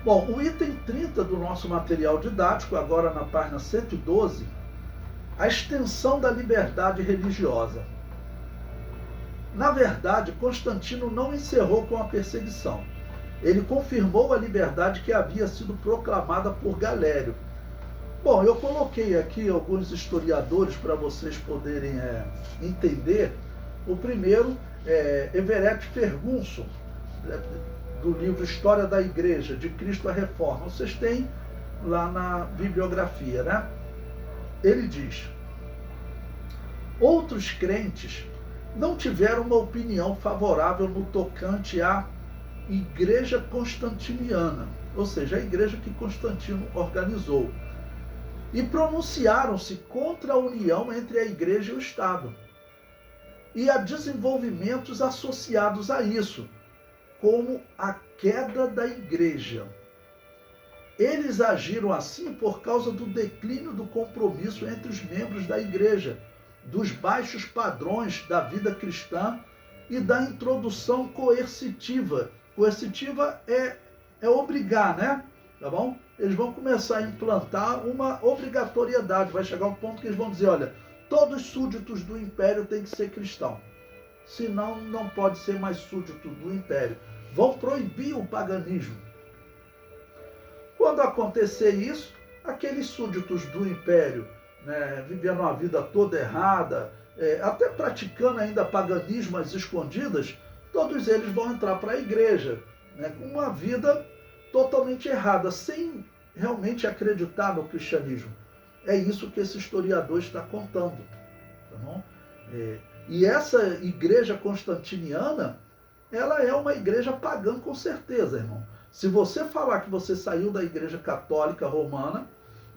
Bom, o item 30 do nosso material didático, agora na página 112, a extensão da liberdade religiosa. Na verdade, Constantino não encerrou com a perseguição. Ele confirmou a liberdade que havia sido proclamada por Galério. Bom, eu coloquei aqui alguns historiadores para vocês poderem entender. O primeiro é Everett Ferguson, do livro História da Igreja, de Cristo à Reforma. Vocês têm lá na bibliografia, né? Ele diz: outros crentes não tiveram uma opinião favorável no tocante à Igreja Constantiniana, ou seja, a igreja que Constantino organizou, e pronunciaram-se contra a união entre a igreja e o Estado, e a desenvolvimentos associados a isso, como a queda da igreja. Eles agiram assim por causa do declínio do compromisso entre os membros da igreja, dos baixos padrões da vida cristã e da introdução coercitiva. Coercitiva é obrigar, né? Tá bom? Eles vão começar a implantar uma obrigatoriedade. Vai chegar um ponto que eles vão dizer, olha, todos os súditos do império têm que ser cristão. Senão não pode ser mais súdito do império. Vão proibir o paganismo. Quando acontecer isso, aqueles súditos do império, né, vivendo uma vida toda errada, até praticando ainda paganismo às escondidas, todos eles vão entrar para a igreja, né, com uma vida totalmente errada, sem realmente acreditar no cristianismo. É isso que esse historiador está contando. Tá bom? E essa igreja constantiniana, ela é uma igreja pagã com certeza, irmão. Se você falar que você saiu da igreja católica romana,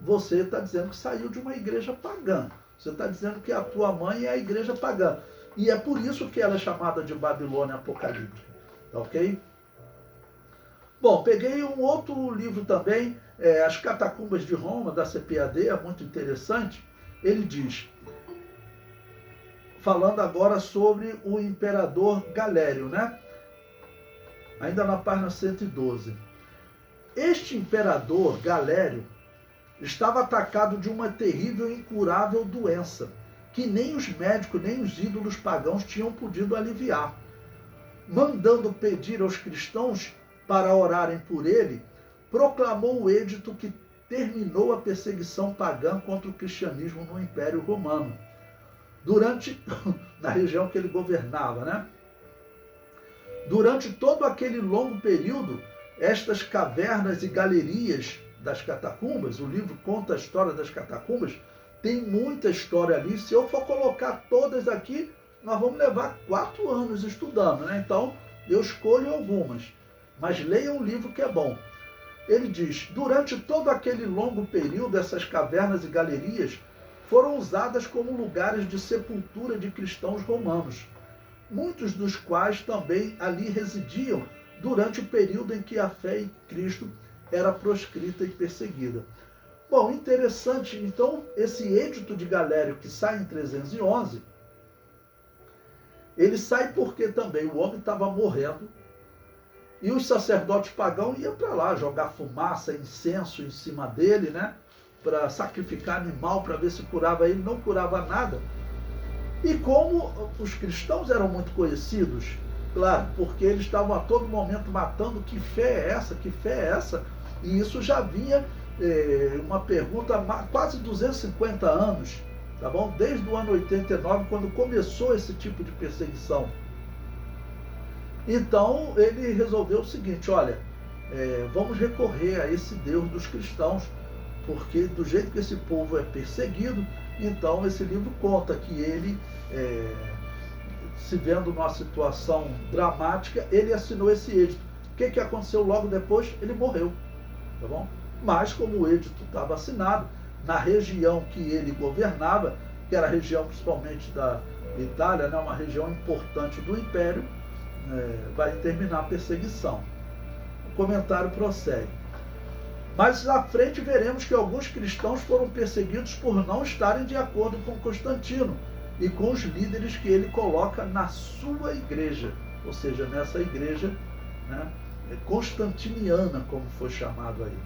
você está dizendo que saiu de uma igreja pagã. Você está dizendo que a tua mãe é a igreja pagã. E é por isso que ela é chamada de Babilônia Apocalíptica. Tá ok? Bom, peguei um outro livro também, As Catacumbas de Roma, da CPAD, é muito interessante. Ele diz, falando agora sobre o imperador Galério, né? Ainda na página 112. Este imperador, Galério, estava atacado de uma terrível e incurável doença, que nem os médicos nem os ídolos pagãos tinham podido aliviar. Mandando pedir aos cristãos para orarem por ele, proclamou o edito que terminou a perseguição pagã contra o cristianismo no Império Romano, na região que ele governava, né? Durante todo aquele longo período, estas cavernas e galerias das catacumbas, o livro conta a história das catacumbas, tem muita história ali. Se eu for colocar todas aqui, nós vamos levar 4 anos estudando, né? Então, eu escolho algumas, mas leiam o livro que é bom. Ele diz, durante todo aquele longo período, essas cavernas e galerias foram usadas como lugares de sepultura de cristãos romanos, muitos dos quais também ali residiam durante o período em que a fé em Cristo era proscrita e perseguida. Bom, interessante, então, esse edito de Galério que sai em 311, ele sai porque também o homem estava morrendo e os sacerdotes pagãos iam para lá jogar fumaça, incenso em cima dele, né? Para sacrificar animal, para ver se curava ele, não curava nada. E como os cristãos eram muito conhecidos, claro, porque eles estavam a todo momento matando, que fé é essa, que fé é essa? E isso já vinha uma pergunta há quase 250 anos, tá bom? Desde o ano 89, quando começou esse tipo de perseguição. Então ele resolveu o seguinte, olha, vamos recorrer a esse Deus dos cristãos, porque do jeito que esse povo é perseguido, então esse livro conta que ele, se vendo numa situação dramática, ele assinou esse edito. O que aconteceu logo depois? Ele morreu, tá bom? Mas como o edito estava assinado, na região que ele governava, que era a região principalmente da Itália, né, uma região importante do Império, vai terminar a perseguição. O comentário prossegue. Mas à frente veremos que alguns cristãos foram perseguidos por não estarem de acordo com Constantino e com os líderes que ele coloca na sua igreja, ou seja, nessa igreja, né, constantiniana, como foi chamado aí.